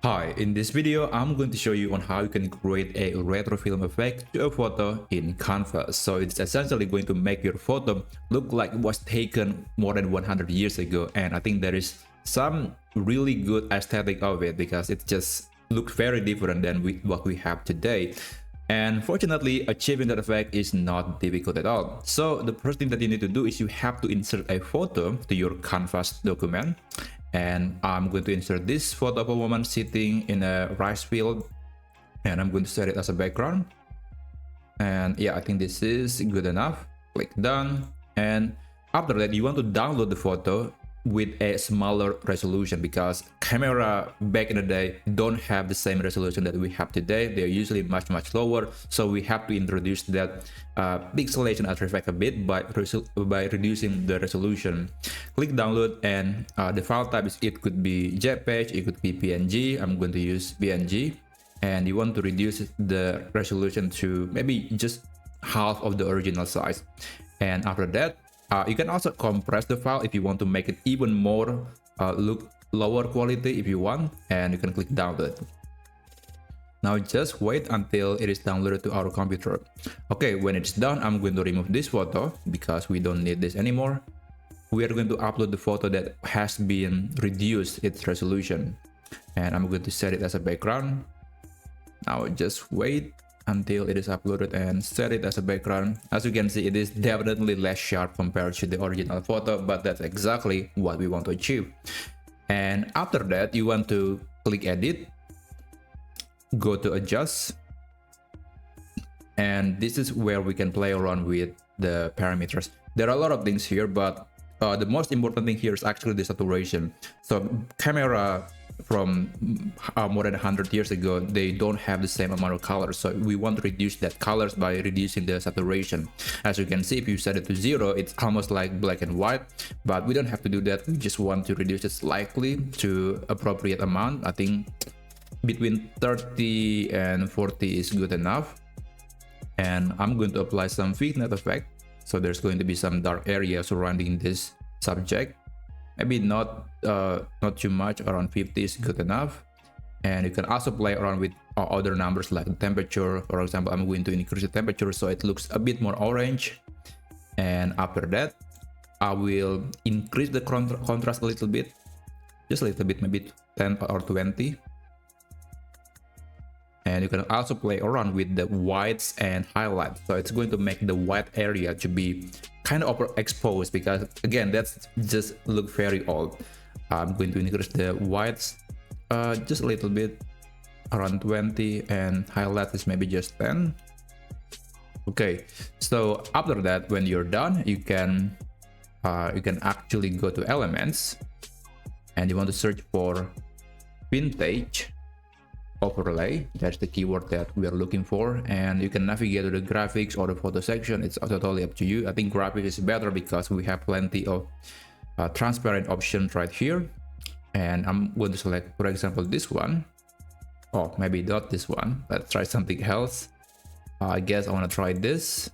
Hi, in this video, I'm going to show you on how you can create a retro film effect to a photo in Canva. So it's essentially going to make your photo look like it was taken more than 100 years ago. And I think there is some really good aesthetic of it because it just looks very different than what we have today. And fortunately, achieving that effect is not difficult at all. So the first thing that you need to do is you have to insert a photo to your Canvas document. And I'm going to insert this photo of a woman sitting in a rice field, and I'm going to set it as a background. And yeah, I think this is good enough. Click done. And after that, you want to download the photo with a smaller resolution because camera back in the day don't have the same resolution that we have today. They're usually much lower, so we have to introduce that pixelation artifact a bit by reducing the resolution. Click download, and the file type is, it could be JPEG, it could be PNG. I'm going to use PNG, and you want to reduce the resolution to maybe just half of the original size. And after that, you can also compress the file if you want to make it even more look lower quality if you want, and you can click download. Now just wait until it is downloaded to our computer. Okay, when it's done, I'm going to remove this photo because we don't need this anymore. We are going to upload the photo that has been reduced its resolution, and I'm going to set it as a background. Now just wait until it is uploaded and set it as a background. As you can see, it is definitely less sharp compared to the original photo, but that's exactly what we want to achieve. And after that, you want to click edit, go to adjust, and this is where we can play around with the parameters. There are a lot of things here, but the most important thing here is actually the saturation. So camera from more than 100 years ago, they don't have the same amount of colors, so we want to reduce that colors by reducing the saturation. As you can see, if you set it to 0, it's almost like black and white, but we don't have to do that. We just want to reduce it slightly to appropriate amount. I think between 30 and 40 is good enough. And I'm going to apply some vignette effect, so there's going to be some dark area surrounding this subject. Maybe not too much, around 50 is good enough. And you can also play around with other numbers like the temperature. For example, I'm going to increase the temperature so it looks a bit more orange. And after that, I will increase the contrast a little bit, just a little bit, maybe 10 or 20. And you can also play around with the whites and highlights, so it's going to make the white area to be kind of overexposed because again, that's just look very old. I'm going to increase the whites just a little bit, around 20, and highlight is maybe just 10. Okay, so after that, when you're done, you can actually go to elements, and you want to search for vintage overlay. That's the keyword that we are looking for, and you can navigate to the graphics or the photo section. It's totally up to you. I think graphics is better because we have plenty of transparent options right here. And I'm going to select, for example, this one. Oh, maybe not this one. Let's try something else. I guess I want to try this.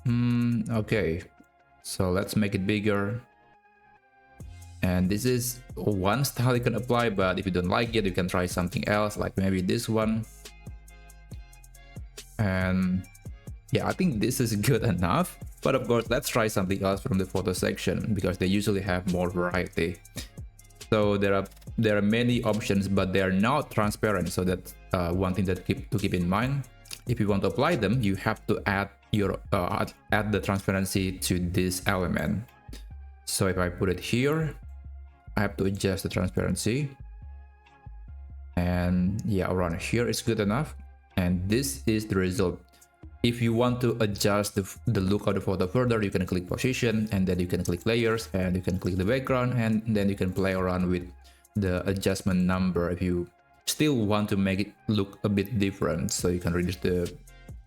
Okay, so let's make it bigger. And this is one style you can apply, but if you don't like it, you can try something else, like maybe this one. And yeah, I think this is good enough. But of course, let's try something else from the photo section because they usually have more variety. So there are many options, but they are not transparent. So that's one thing that to keep in mind. If you want to apply them, you have to add the transparency to this element. So if I put it here, I have to adjust the transparency, and yeah, around here is good enough. And this is the result. If you want to adjust the look of the photo further, you can click position, and then you can click layers, and you can click the background, and then you can play around with the adjustment number if you still want to make it look a bit different. So you can reduce the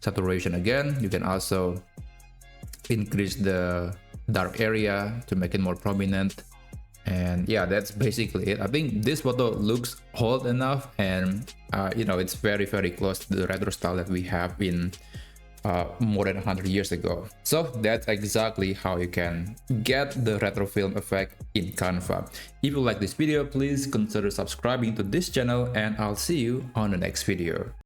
saturation again. You can also increase the dark area to make it more prominent. And yeah, that's basically it. I think this photo looks old enough, and you know, it's very close to the retro style that we have in more than 100 years ago. So that's exactly how you can get the retro film effect in Canva. If you like this video, please consider subscribing to this channel, and I'll see you on the next video.